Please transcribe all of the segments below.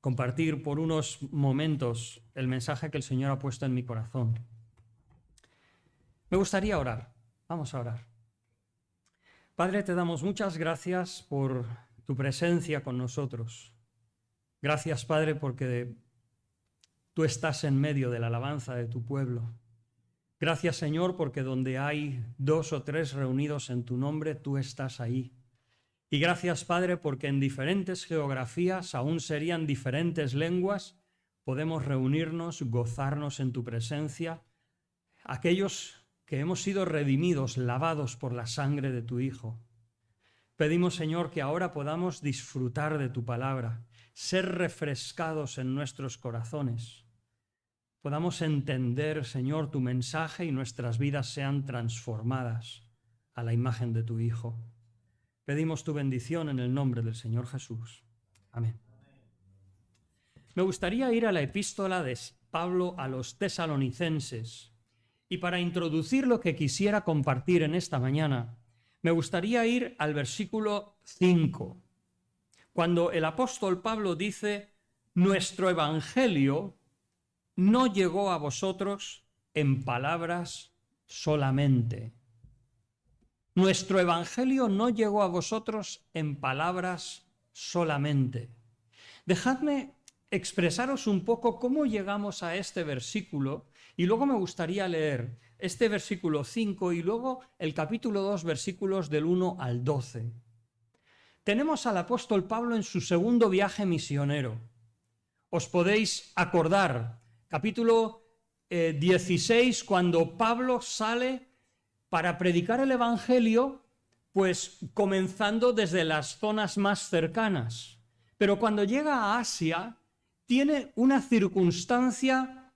compartir por unos momentos el mensaje que el Señor ha puesto en mi corazón. Me gustaría orar. Vamos a orar. Padre, te damos muchas gracias por tu presencia con nosotros. Gracias, Padre, porque tú estás en medio de la alabanza de tu pueblo. Gracias, Señor, porque donde hay 2 o 3 reunidos en tu nombre, tú estás ahí. Y gracias, Padre, porque en diferentes geografías, aún serían diferentes lenguas, podemos reunirnos, gozarnos en tu presencia. Aquellos que hemos sido redimidos, lavados por la sangre de tu Hijo. Pedimos, Señor, que ahora podamos disfrutar de tu palabra, ser refrescados en nuestros corazones. Podamos entender, Señor, tu mensaje y nuestras vidas sean transformadas a la imagen de tu Hijo. Pedimos tu bendición en el nombre del Señor Jesús. Amén. Me gustaría ir a la epístola de Pablo a los tesalonicenses. Y para introducir lo que quisiera compartir en esta mañana, me gustaría ir al versículo 5, cuando el apóstol Pablo dice: nuestro evangelio no llegó a vosotros en palabras solamente. Nuestro evangelio no llegó a vosotros en palabras solamente. Dejadme expresaros un poco cómo llegamos a este versículo y luego me gustaría leer este versículo 5 y luego el capítulo 2, versículos del 1 al 12. Tenemos al apóstol Pablo en su segundo viaje misionero. Os podéis acordar, capítulo 16, cuando Pablo sale para predicar el evangelio, pues comenzando desde las zonas más cercanas. Pero cuando llega a Asia, tiene una circunstancia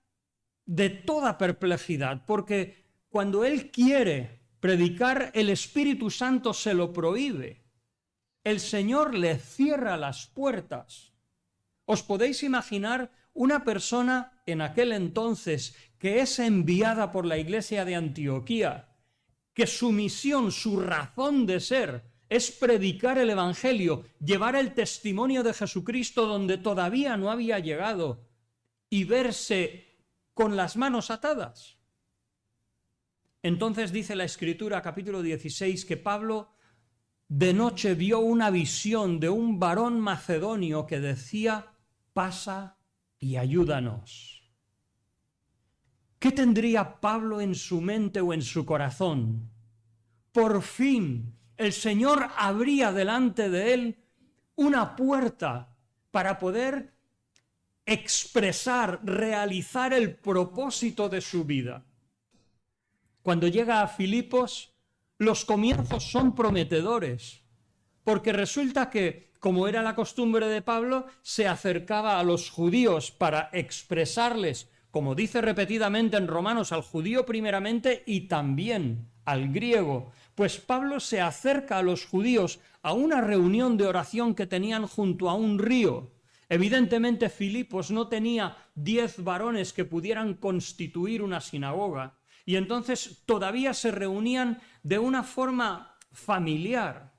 de toda perplejidad, porque cuando él quiere predicar, el Espíritu Santo se lo prohíbe. El Señor le cierra las puertas. ¿Os podéis imaginar una persona en aquel entonces que es enviada por la iglesia de Antioquía, que su misión, su razón de ser es predicar el evangelio, llevar el testimonio de Jesucristo donde todavía no había llegado y verse con las manos atadas? Entonces dice la Escritura, capítulo 16, que Pablo de noche vio una visión de un varón macedonio que decía: pasa y ayúdanos. ¿Qué tendría Pablo en su mente o en su corazón? Por fin el Señor abría delante de él una puerta para poder expresar, realizar el propósito de su vida. Cuando llega a Filipos, los comienzos son prometedores, porque resulta que, como era la costumbre de Pablo, se acercaba a los judíos para expresarles, como dice repetidamente en Romanos, al judío primeramente y también al griego. Pues Pablo se acerca a los judíos a una reunión de oración que tenían junto a un río. Evidentemente Filipos no tenía 10 varones que pudieran constituir una sinagoga, y entonces todavía se reunían de una forma familiar.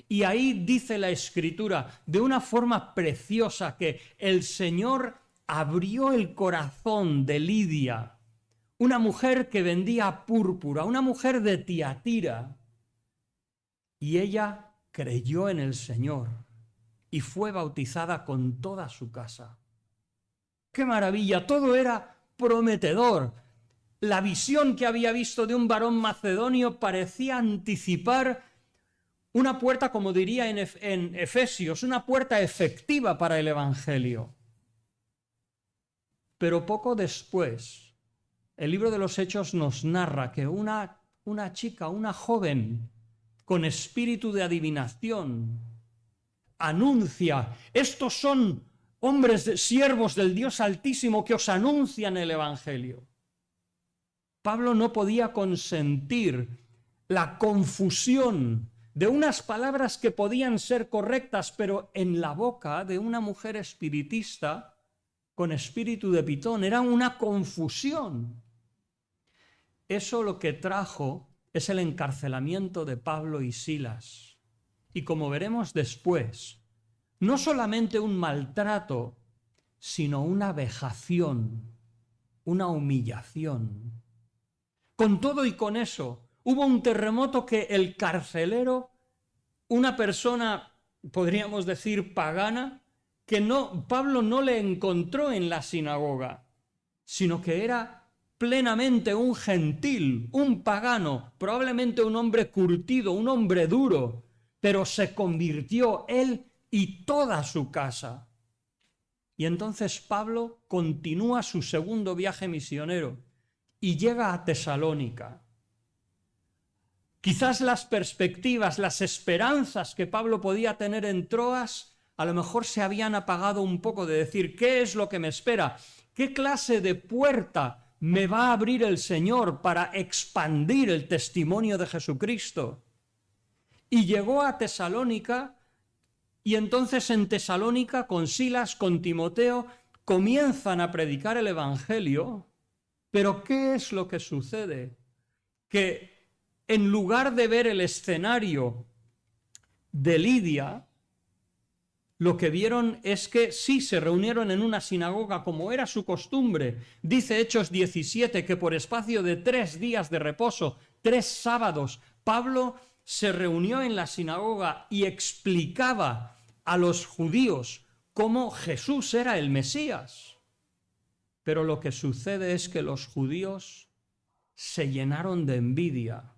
Y ahí dice la Escritura, de una forma preciosa, que el Señor abrió el corazón de Lidia, una mujer que vendía púrpura, una mujer de Tiatira, y ella creyó en el Señor y fue bautizada con toda su casa. ¡Qué maravilla! Todo era prometedor. La visión que había visto de un varón macedonio parecía anticipar una puerta, como diría en Efesios, una puerta efectiva para el Evangelio. Pero poco después, el libro de los Hechos nos narra que una chica, una joven, con espíritu de adivinación, anuncia: estos son hombres, siervos del Dios Altísimo que os anuncian el Evangelio. Pablo no podía consentir la confusión de unas palabras que podían ser correctas, pero en la boca de una mujer espiritista con espíritu de pitón. Era una confusión. Eso lo que trajo es el encarcelamiento de Pablo y Silas. Y como veremos después, no solamente un maltrato, sino una vejación, una humillación. Con todo y con eso, hubo un terremoto que el carcelero, una persona, podríamos decir, pagana, que Pablo no le encontró en la sinagoga, sino que era plenamente un gentil, un pagano, probablemente un hombre curtido, un hombre duro, pero se convirtió él y toda su casa. Y entonces Pablo continúa su segundo viaje misionero y llega a Tesalónica. Quizás las perspectivas, las esperanzas que Pablo podía tener en Troas, a lo mejor se habían apagado un poco, de decir, ¿qué es lo que me espera? ¿Qué clase de puerta me va a abrir el Señor para expandir el testimonio de Jesucristo? Y llegó a Tesalónica, y entonces en Tesalónica, con Silas, con Timoteo, comienzan a predicar el Evangelio. Pero ¿qué es lo que sucede? Que en lugar de ver el escenario de Lidia, lo que vieron es que sí, se reunieron en una sinagoga como era su costumbre. Dice Hechos 17 que por espacio de 3 días de reposo, 3 sábados, Pablo se reunió en la sinagoga y explicaba a los judíos cómo Jesús era el Mesías. Pero lo que sucede es que los judíos se llenaron de envidia.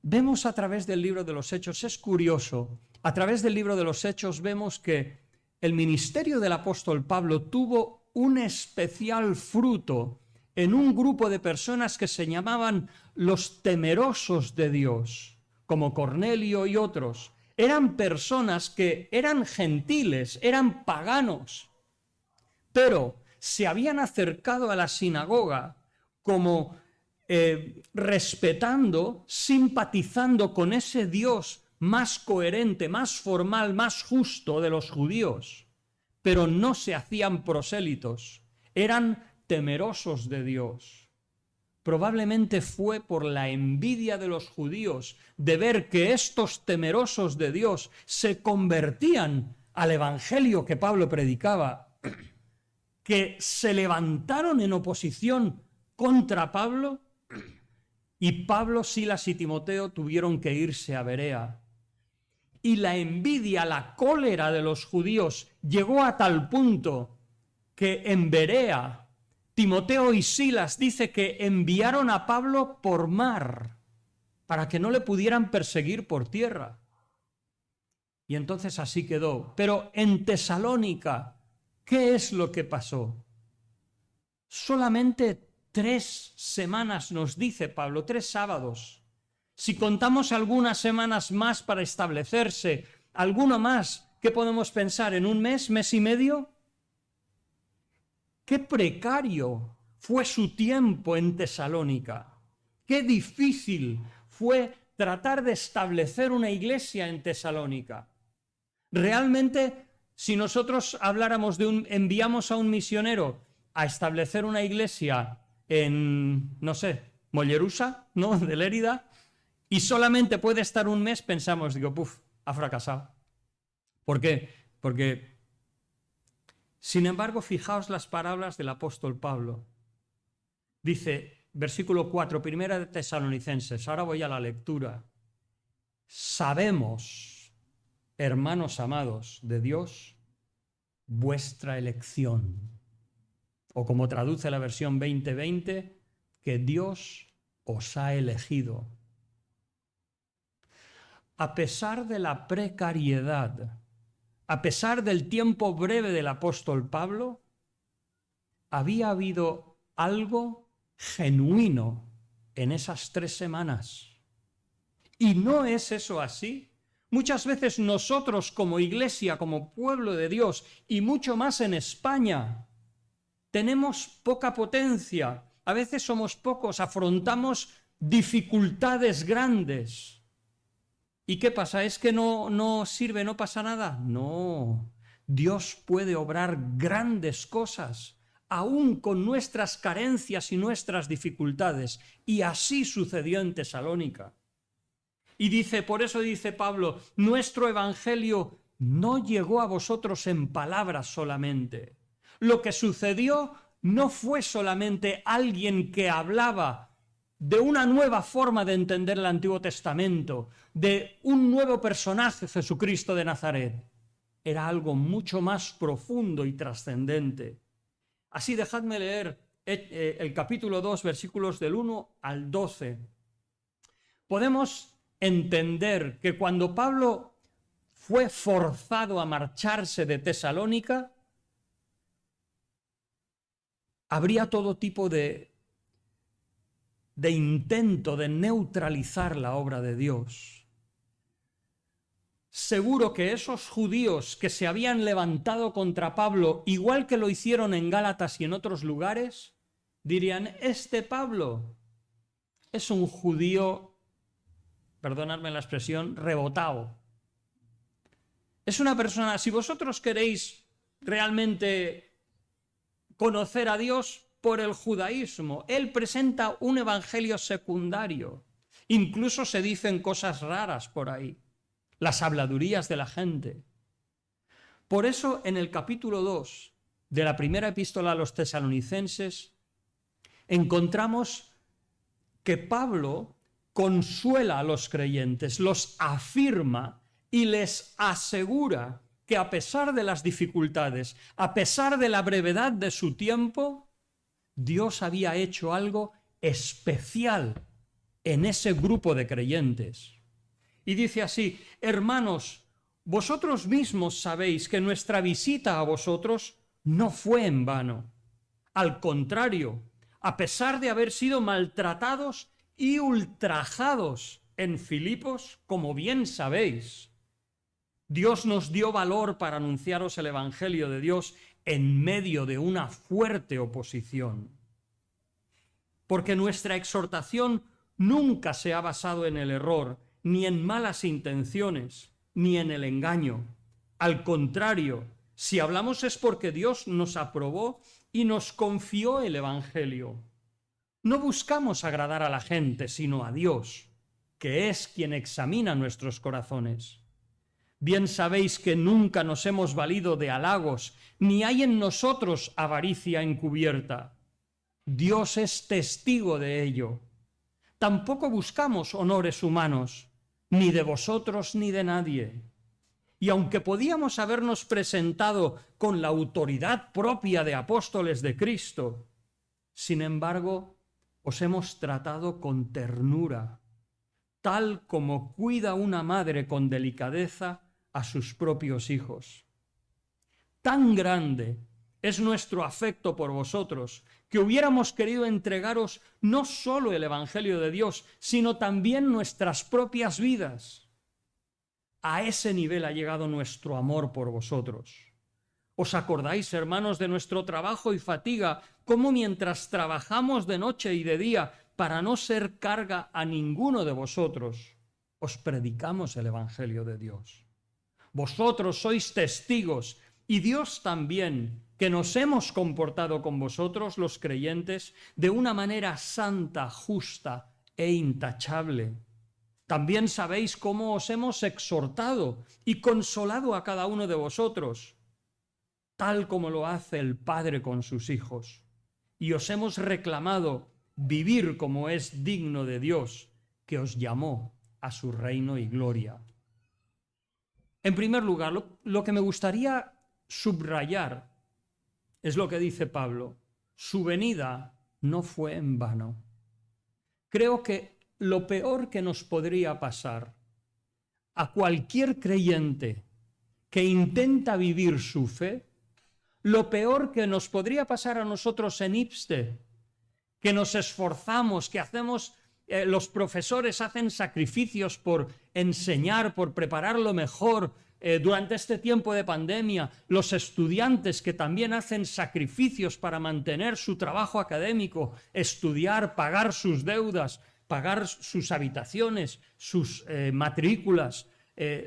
Vemos a través del libro de los Hechos, es curioso, a través del libro de los Hechos vemos que el ministerio del apóstol Pablo tuvo un especial fruto en un grupo de personas que se llamaban los temerosos de Dios, como Cornelio y otros. Eran personas que eran gentiles, eran paganos, pero se habían acercado a la sinagoga como respetando, simpatizando con ese Dios más coherente, más formal, más justo de los judíos, pero no se hacían prosélitos, eran temerosos de Dios. Probablemente fue por la envidia de los judíos de ver que estos temerosos de Dios se convertían al evangelio que Pablo predicaba, que se levantaron en oposición contra Pablo, y Pablo, Silas y Timoteo tuvieron que irse a Berea. Y la envidia, la cólera de los judíos llegó a tal punto que en Berea, Timoteo y Silas dice que enviaron a Pablo por mar para que no le pudieran perseguir por tierra. Y entonces así quedó. Pero en Tesalónica, ¿qué es lo que pasó? Solamente 3 semanas nos dice Pablo, 3 sábados. Si contamos algunas semanas más para establecerse, alguno más, ¿qué podemos pensar? ¿En un mes, mes y medio? Qué precario fue su tiempo en Tesalónica. Qué difícil fue tratar de establecer una iglesia en Tesalónica. Realmente, si nosotros habláramos enviamos a un misionero a establecer una iglesia en, no sé, Mollerusa, ¿no?, de Lérida, y solamente puede estar un mes, pensamos, digo, puf, ha fracasado. ¿Por qué? Porque, sin embargo, fijaos las palabras del apóstol Pablo. Dice, versículo 4, primera de Tesalonicenses, ahora voy a la lectura. Sabemos, hermanos amados de Dios, vuestra elección. O como traduce la versión 2020, que Dios os ha elegido. A pesar de la precariedad, a pesar del tiempo breve del apóstol Pablo, había habido algo genuino en esas 3 semanas. ¿Y no es eso así? Muchas veces nosotros como iglesia, como pueblo de Dios, y mucho más en España, tenemos poca potencia, a veces somos pocos, afrontamos dificultades grandes. ¿Y qué pasa? ¿Es que no sirve, no pasa nada? No, Dios puede obrar grandes cosas, aún con nuestras carencias y nuestras dificultades. Y así sucedió en Tesalónica. Y dice, por eso dice Pablo, nuestro evangelio no llegó a vosotros en palabras solamente. Lo que sucedió no fue solamente alguien que hablaba de una nueva forma de entender el Antiguo Testamento, de un nuevo personaje, Jesucristo de Nazaret. Era algo mucho más profundo y trascendente. Así dejadme leer el capítulo 2, versículos del 1 al 12. Podemos entender que cuando Pablo fue forzado a marcharse de Tesalónica, habría todo tipo de intento de neutralizar la obra de Dios. Seguro que esos judíos que se habían levantado contra Pablo, igual que lo hicieron en Gálatas y en otros lugares, dirían, este Pablo es un judío, perdonadme la expresión, rebotado. Es una persona, si vosotros queréis realmente conocer a Dios por el judaísmo, él presenta un evangelio secundario. Incluso se dicen cosas raras por ahí, las habladurías de la gente. Por eso en el capítulo 2 de la primera epístola a los tesalonicenses encontramos que Pablo consuela a los creyentes, los afirma y les asegura que a pesar de las dificultades, a pesar de la brevedad de su tiempo, Dios había hecho algo especial en ese grupo de creyentes. Y dice así, hermanos, vosotros mismos sabéis que nuestra visita a vosotros no fue en vano. Al contrario, a pesar de haber sido maltratados y ultrajados en Filipos, como bien sabéis, Dios nos dio valor para anunciaros el Evangelio de Dios en medio de una fuerte oposición. Porque nuestra exhortación nunca se ha basado en el error, ni en malas intenciones, ni en el engaño. Al contrario, si hablamos es porque Dios nos aprobó y nos confió el Evangelio. No buscamos agradar a la gente, sino a Dios, que es quien examina nuestros corazones. Bien sabéis que nunca nos hemos valido de halagos, ni hay en nosotros avaricia encubierta. Dios es testigo de ello. Tampoco buscamos honores humanos, ni de vosotros ni de nadie. Y aunque podíamos habernos presentado con la autoridad propia de apóstoles de Cristo, sin embargo, os hemos tratado con ternura, tal como cuida una madre con delicadeza a sus propios hijos. Tan grande es nuestro afecto por vosotros, que hubiéramos querido entregaros no solo el Evangelio de Dios, sino también nuestras propias vidas. A ese nivel ha llegado nuestro amor por vosotros. ¿Os acordáis, hermanos, de nuestro trabajo y fatiga, cómo mientras trabajamos de noche y de día para no ser carga a ninguno de vosotros, os predicamos el Evangelio de Dios? Vosotros sois testigos, y Dios también, que nos hemos comportado con vosotros, los creyentes, de una manera santa, justa e intachable. También sabéis cómo os hemos exhortado y consolado a cada uno de vosotros, tal como lo hace el Padre con sus hijos. Y os hemos reclamado vivir como es digno de Dios, que os llamó a su reino y gloria. En primer lugar, lo que me gustaría subrayar es lo que dice Pablo. Su venida no fue en vano. Creo que lo peor que nos podría pasar a cualquier creyente que intenta vivir su fe, lo peor que nos podría pasar a nosotros en IPSTE, que nos esforzamos, que hacemos, los profesores hacen sacrificios por enseñar, por prepararlo mejor durante este tiempo de pandemia, los estudiantes que también hacen sacrificios para mantener su trabajo académico, estudiar, pagar sus deudas, pagar sus habitaciones, sus matrículas.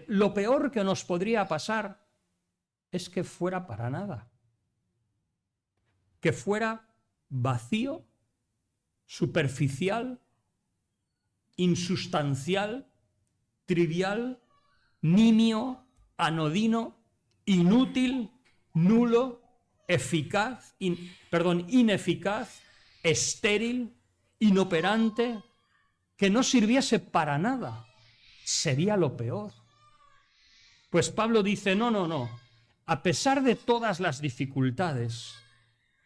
Lo peor que nos podría pasar es que fuera para nada, que fuera vacío, superficial, insustancial, trivial, nimio, anodino, inútil, nulo, ineficaz, estéril, inoperante, que no sirviese para nada. Sería lo peor. Pues Pablo dice, no. A pesar de todas las dificultades,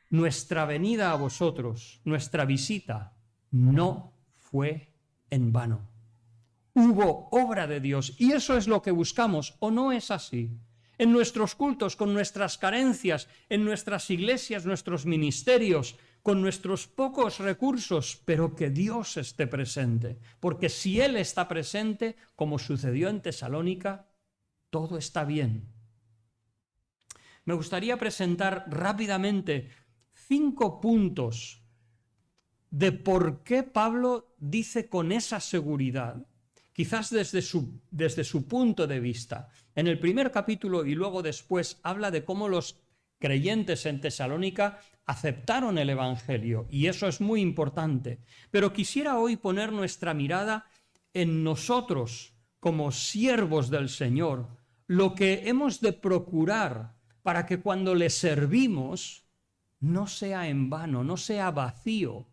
nuestra venida a vosotros, nuestra visita, no fue en vano. Hubo obra de Dios y eso es lo que buscamos, ¿o no es así? En nuestros cultos, con nuestras carencias, en nuestras iglesias, nuestros ministerios, con nuestros pocos recursos, pero que Dios esté presente. Porque si Él está presente, como sucedió en Tesalónica, todo está bien. Me gustaría presentar rápidamente 5 puntos de por qué Pablo dice con esa seguridad, quizás desde su punto de vista. En el primer capítulo y luego después habla de cómo los creyentes en Tesalónica aceptaron el Evangelio, y eso es muy importante. Pero quisiera hoy poner nuestra mirada en nosotros como siervos del Señor, lo que hemos de procurar para que cuando le servimos no sea en vano, no sea vacío,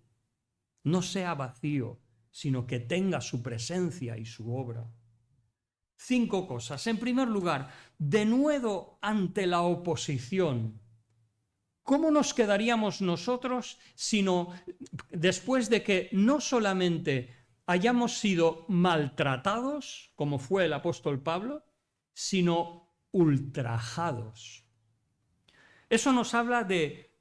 sino que tenga su presencia y su obra. 5 cosas. En primer lugar, denuedo ante la oposición. ¿Cómo nos quedaríamos nosotros sino después de que no solamente hayamos sido maltratados, como fue el apóstol Pablo, sino ultrajados? Eso nos habla de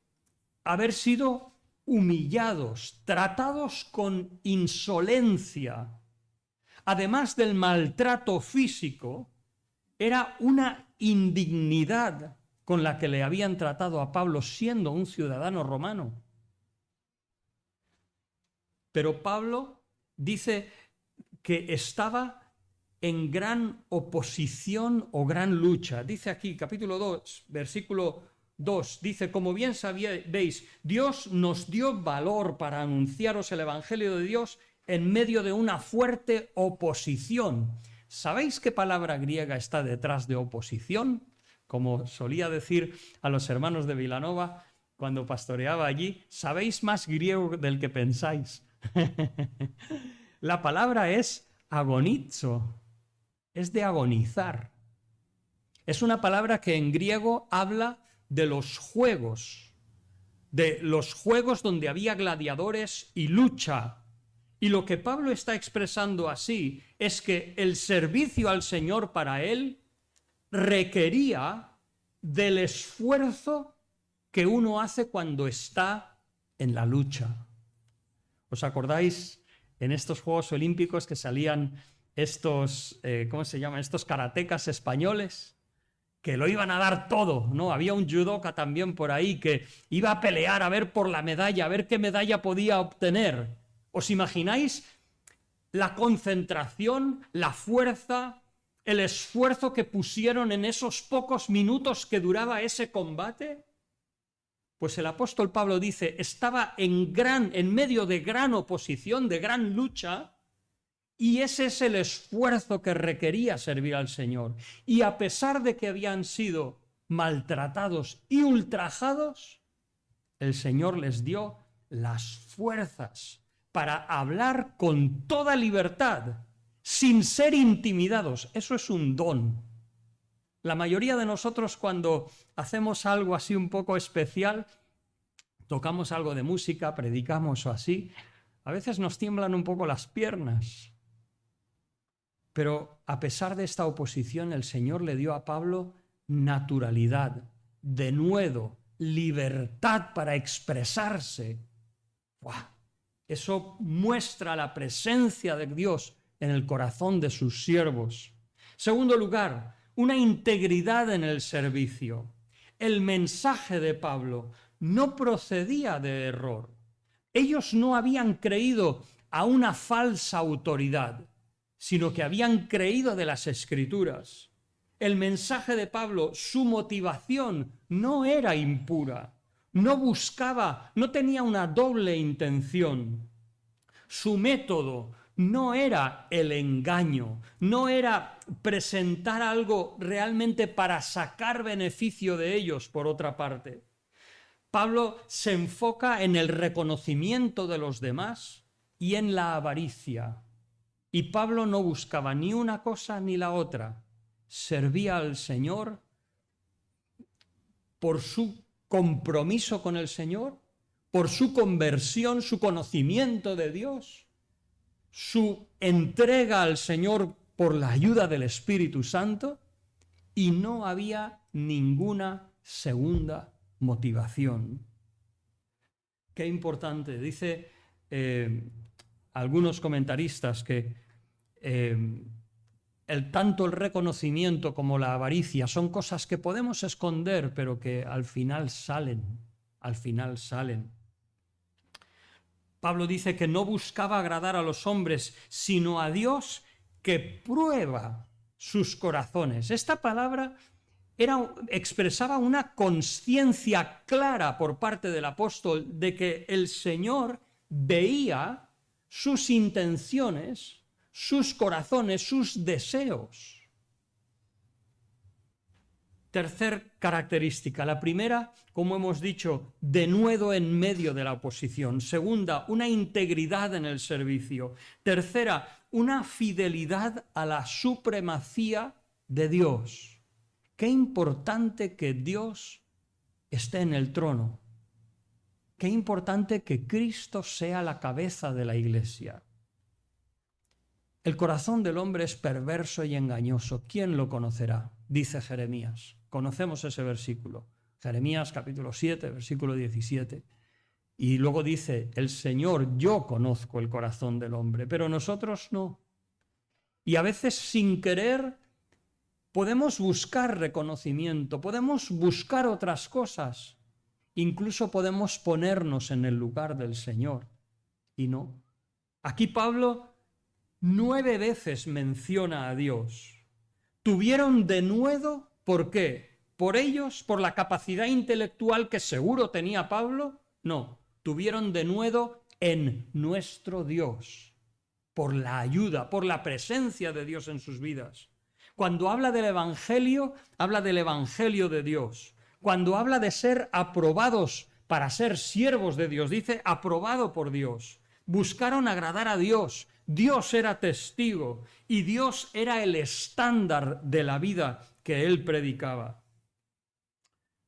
haber sido humillados, tratados con insolencia. Además del maltrato físico, era una indignidad con la que le habían tratado a Pablo siendo un ciudadano romano. Pero Pablo dice que estaba en gran oposición o gran lucha. Dice aquí, capítulo 2, versículo 2, dice, como bien sabéis, Dios nos dio valor para anunciaros el Evangelio de Dios en medio de una fuerte oposición. ¿Sabéis qué palabra griega está detrás de oposición? Como solía decir a los hermanos de Vilanova cuando pastoreaba allí, sabéis más griego del que pensáis. La palabra es agonizo, es de agonizar. Es una palabra que en griego habla de los juegos donde había gladiadores y lucha. Y lo que Pablo está expresando así es que el servicio al Señor para él requería del esfuerzo que uno hace cuando está en la lucha. ¿Os acordáis en estos Juegos Olímpicos que salían estos, ¿cómo se llaman? Estos karatecas españoles que lo iban a dar todo, ¿no? Había un judoka también por ahí que iba a pelear a ver por la medalla, a ver qué medalla podía obtener. ¿Os imagináis la concentración, la fuerza, el esfuerzo que pusieron en esos pocos minutos que duraba ese combate? Pues el apóstol Pablo dice, estaba en medio de gran oposición, de gran lucha, y ese es el esfuerzo que requería servir al Señor. Y a pesar de que habían sido maltratados y ultrajados, el Señor les dio las fuerzas para hablar con toda libertad, sin ser intimidados. Eso es un don. La mayoría de nosotros cuando hacemos algo así un poco especial, tocamos algo de música, predicamos o así, a veces nos tiemblan un poco las piernas. Pero a pesar de esta oposición, el Señor le dio a Pablo naturalidad, denuedo, libertad para expresarse. ¡Buah! Eso muestra la presencia de Dios en el corazón de sus siervos. Segundo lugar, una integridad en el servicio. El mensaje de Pablo no procedía de error. Ellos no habían creído a una falsa autoridad, sino que habían creído de las Escrituras. El mensaje de Pablo, su motivación no era impura, no tenía una doble intención. Su método no era el engaño, no era presentar algo realmente para sacar beneficio de ellos, por otra parte. Pablo se enfoca en el reconocimiento de los demás y en la avaricia. Y Pablo no buscaba ni una cosa ni la otra. Servía al Señor por su compromiso con el Señor, por su conversión, su conocimiento de Dios, su entrega al Señor por la ayuda del Espíritu Santo, y no había ninguna segunda motivación. Qué importante. Dice algunos comentaristas que tanto el reconocimiento como la avaricia son cosas que podemos esconder, pero que al final salen. Pablo dice que no buscaba agradar a los hombres, sino a Dios, que prueba sus corazones. Esta palabra expresaba una conciencia clara por parte del apóstol de que el Señor veía sus intenciones, sus corazones, sus deseos. Tercer característica. La primera, como hemos dicho, denuedo en medio de la oposición. Segunda, una integridad en el servicio. Tercera, una fidelidad a la supremacía de Dios. Qué importante que Dios esté en el trono. Qué importante que Cristo sea la cabeza de la Iglesia. El corazón del hombre es perverso y engañoso. ¿Quién lo conocerá? Dice Jeremías. Conocemos ese versículo. Jeremías capítulo 7, versículo 17. Y luego dice, el Señor, yo conozco el corazón del hombre, pero nosotros no. Y a veces sin querer podemos buscar reconocimiento, podemos buscar otras cosas, incluso podemos ponernos en el lugar del Señor. Y no. Aquí Pablo 9 veces menciona a Dios. Tuvieron denuedo, ¿por qué? ¿Por ellos? ¿Por la capacidad intelectual que seguro tenía Pablo? No, tuvieron denuedo en nuestro Dios, por la ayuda, por la presencia de Dios en sus vidas. Cuando habla del Evangelio de Dios. Cuando habla de ser aprobados para ser siervos de Dios, dice aprobado por Dios. Buscaron agradar a Dios. Dios era testigo y Dios era el estándar de la vida que él predicaba.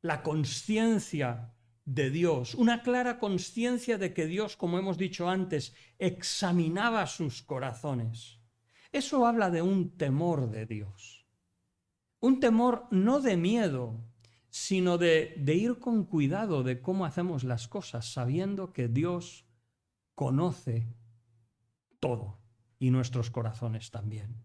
La consciencia de Dios, una clara consciencia de que Dios, como hemos dicho antes, examinaba sus corazones. Eso habla de un temor de Dios. Un temor no de miedo, sino de ir con cuidado de cómo hacemos las cosas, sabiendo que Dios conoce todo y nuestros corazones también.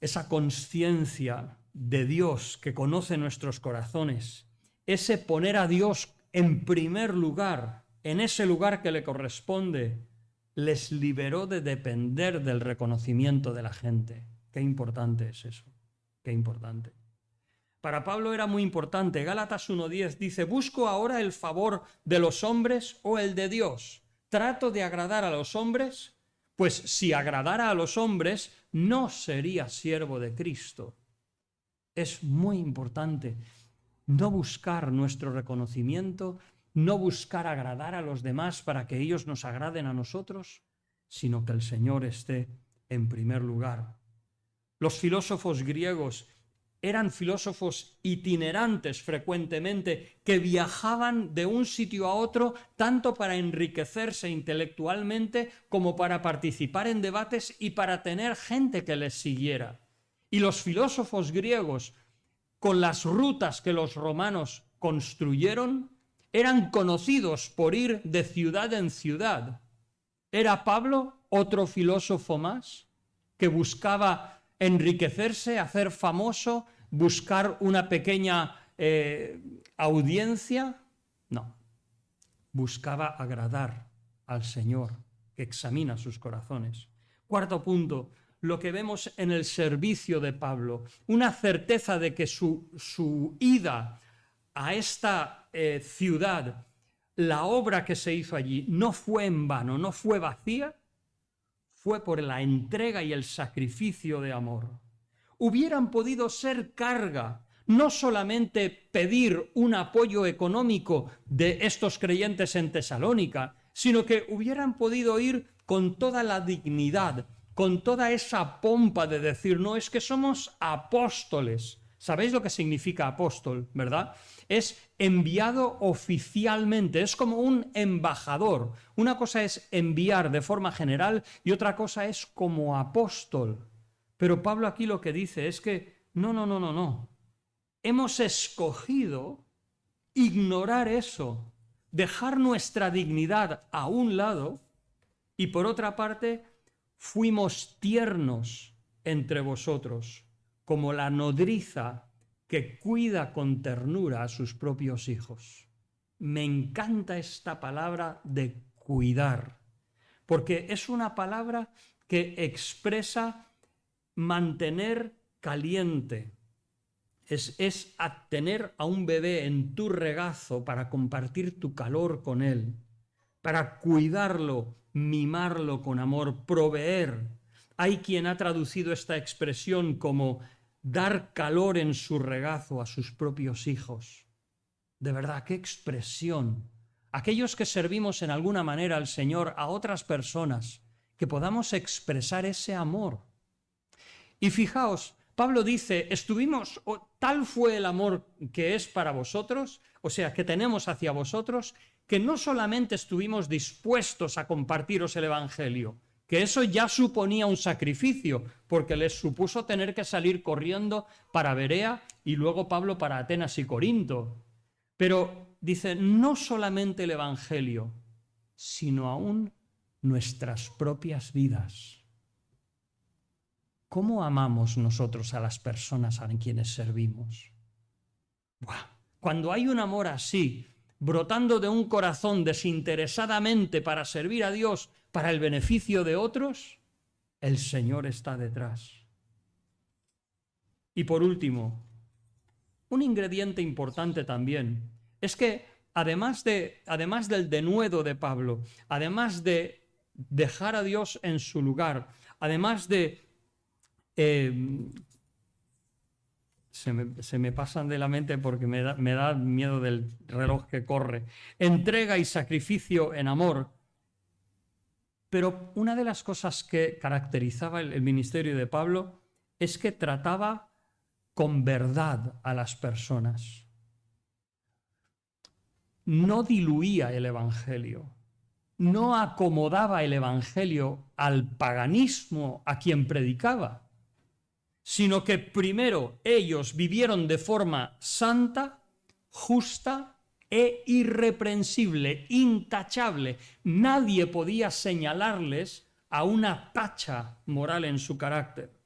Esa conciencia de Dios que conoce nuestros corazones, ese poner a Dios en primer lugar, en ese lugar que le corresponde, les liberó de depender del reconocimiento de la gente. Qué importante es eso, qué importante. Para Pablo era muy importante. Gálatas 1:10 dice, ¿busco ahora el favor de los hombres o el de Dios? ¿Trato de agradar a los hombres? Pues si agradara a los hombres, no sería siervo de Cristo. Es muy importante no buscar nuestro reconocimiento, no buscar agradar a los demás para que ellos nos agraden a nosotros, sino que el Señor esté en primer lugar. Los filósofos griegos eran filósofos itinerantes frecuentemente, que viajaban de un sitio a otro tanto para enriquecerse intelectualmente como para participar en debates y para tener gente que les siguiera. Y los filósofos griegos, con las rutas que los romanos construyeron, eran conocidos por ir de ciudad en ciudad. ¿Era Pablo otro filósofo más que buscaba enriquecerse, hacer famoso, buscar una pequeña audiencia? No, buscaba agradar al Señor, que examina sus corazones. Cuarto punto, lo que vemos en el servicio de Pablo, una certeza de que su ida a esta ciudad la obra que se hizo allí no fue en vano, no fue vacía, fue por la entrega y el sacrificio de amor. Hubieran podido ser carga, no solamente pedir un apoyo económico de estos creyentes en Tesalónica, sino que hubieran podido ir con toda la dignidad, con toda esa pompa de decir, no, es que somos apóstoles. ¿Sabéis lo que significa apóstol, verdad? Es enviado oficialmente, es como un embajador. Una cosa es enviar de forma general y otra cosa es como apóstol. Pero Pablo aquí lo que dice es que no. Hemos escogido ignorar eso, dejar nuestra dignidad a un lado y por otra parte fuimos tiernos entre vosotros, como la nodriza que cuida con ternura a sus propios hijos. Me encanta esta palabra de cuidar, porque es una palabra que expresa mantener caliente. Es tener a un bebé en tu regazo para compartir tu calor con él, para cuidarlo, mimarlo con amor, proveer. Hay quien ha traducido esta expresión como dar calor en su regazo a sus propios hijos. De verdad, qué expresión. Aquellos que servimos en alguna manera al Señor a otras personas, que podamos expresar ese amor. Y fijaos, Pablo dice, tal fue el amor que es para vosotros, o sea, que tenemos hacia vosotros, que no solamente estuvimos dispuestos a compartiros el Evangelio, que eso ya suponía un sacrificio, porque les supuso tener que salir corriendo para Berea y luego Pablo para Atenas y Corinto. Pero dice, no solamente el Evangelio, sino aún nuestras propias vidas. ¿Cómo amamos nosotros a las personas a quienes servimos? ¡Buah! Cuando hay un amor así, brotando de un corazón desinteresadamente para servir a Dios, para el beneficio de otros, el Señor está detrás. Y por último, un ingrediente importante también es que además del denuedo de Pablo, además de dejar a Dios en su lugar, además de se me pasan de la mente porque me da miedo del reloj que corre. Entrega y sacrificio en amor. Pero una de las cosas que caracterizaba el ministerio de Pablo es que trataba con verdad a las personas. No diluía el Evangelio. No acomodaba el Evangelio al paganismo a quien predicaba, sino que primero ellos vivieron de forma santa, justa e irreprensible, intachable. Nadie podía señalarles a una tacha moral en su carácter.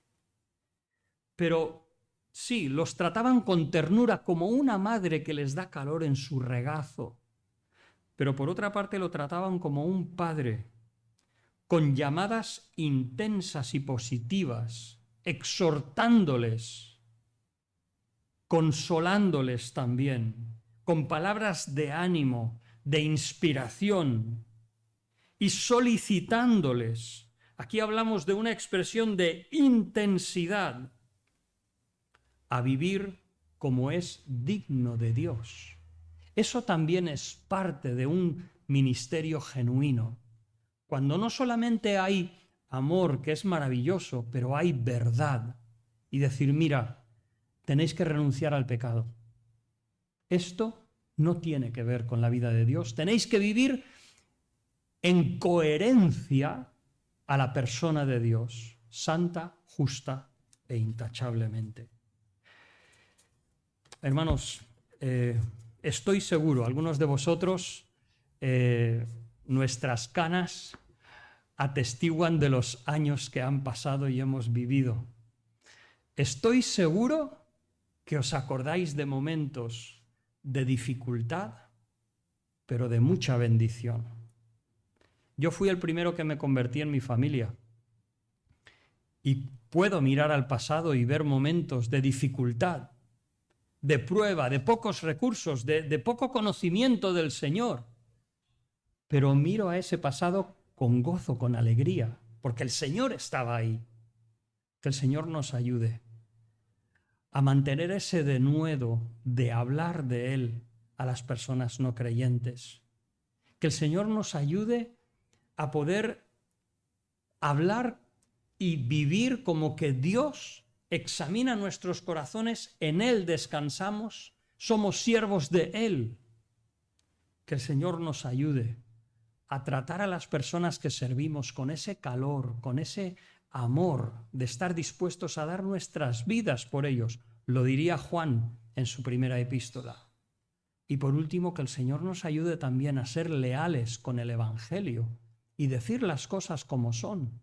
Pero sí, los trataban con ternura como una madre que les da calor en su regazo. Pero por otra parte lo trataban como un padre, con llamadas intensas y positivas, exhortándoles, consolándoles también, con palabras de ánimo, de inspiración y solicitándoles. Aquí hablamos de una expresión de intensidad a vivir como es digno de Dios. Eso también es parte de un ministerio genuino, cuando no solamente hay amor, que es maravilloso, pero hay verdad. Y decir, mira, tenéis que renunciar al pecado. Esto no tiene que ver con la vida de Dios. Tenéis que vivir en coherencia a la persona de Dios, santa, justa e intachablemente. Hermanos, estoy seguro, algunos de vosotros, nuestras canas atestiguan de los años que han pasado y hemos vivido. Estoy seguro que os acordáis de momentos de dificultad, pero de mucha bendición. Yo fui el primero que me convertí en mi familia y puedo mirar al pasado y ver momentos de dificultad, de prueba, de pocos recursos, de poco conocimiento del Señor. pero miro a ese pasado con gozo, con alegría, porque el Señor estaba ahí. Que el Señor nos ayude a mantener ese denuedo de hablar de Él a las personas no creyentes. Que el Señor nos ayude a poder hablar y vivir como que Dios examina nuestros corazones, en Él descansamos, somos siervos de Él. Que el Señor nos ayude a tratar a las personas que servimos con ese calor, con ese amor de estar dispuestos a dar nuestras vidas por ellos. Lo diría Juan en su primera epístola. Y por último, que el Señor nos ayude también a ser leales con el Evangelio y decir las cosas como son,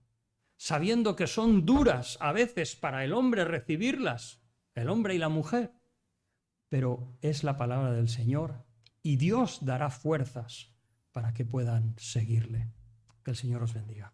sabiendo que son duras a veces para el hombre recibirlas, el hombre y la mujer, pero es la palabra del Señor y Dios dará fuerzas para que puedan seguirle. Que el Señor os bendiga.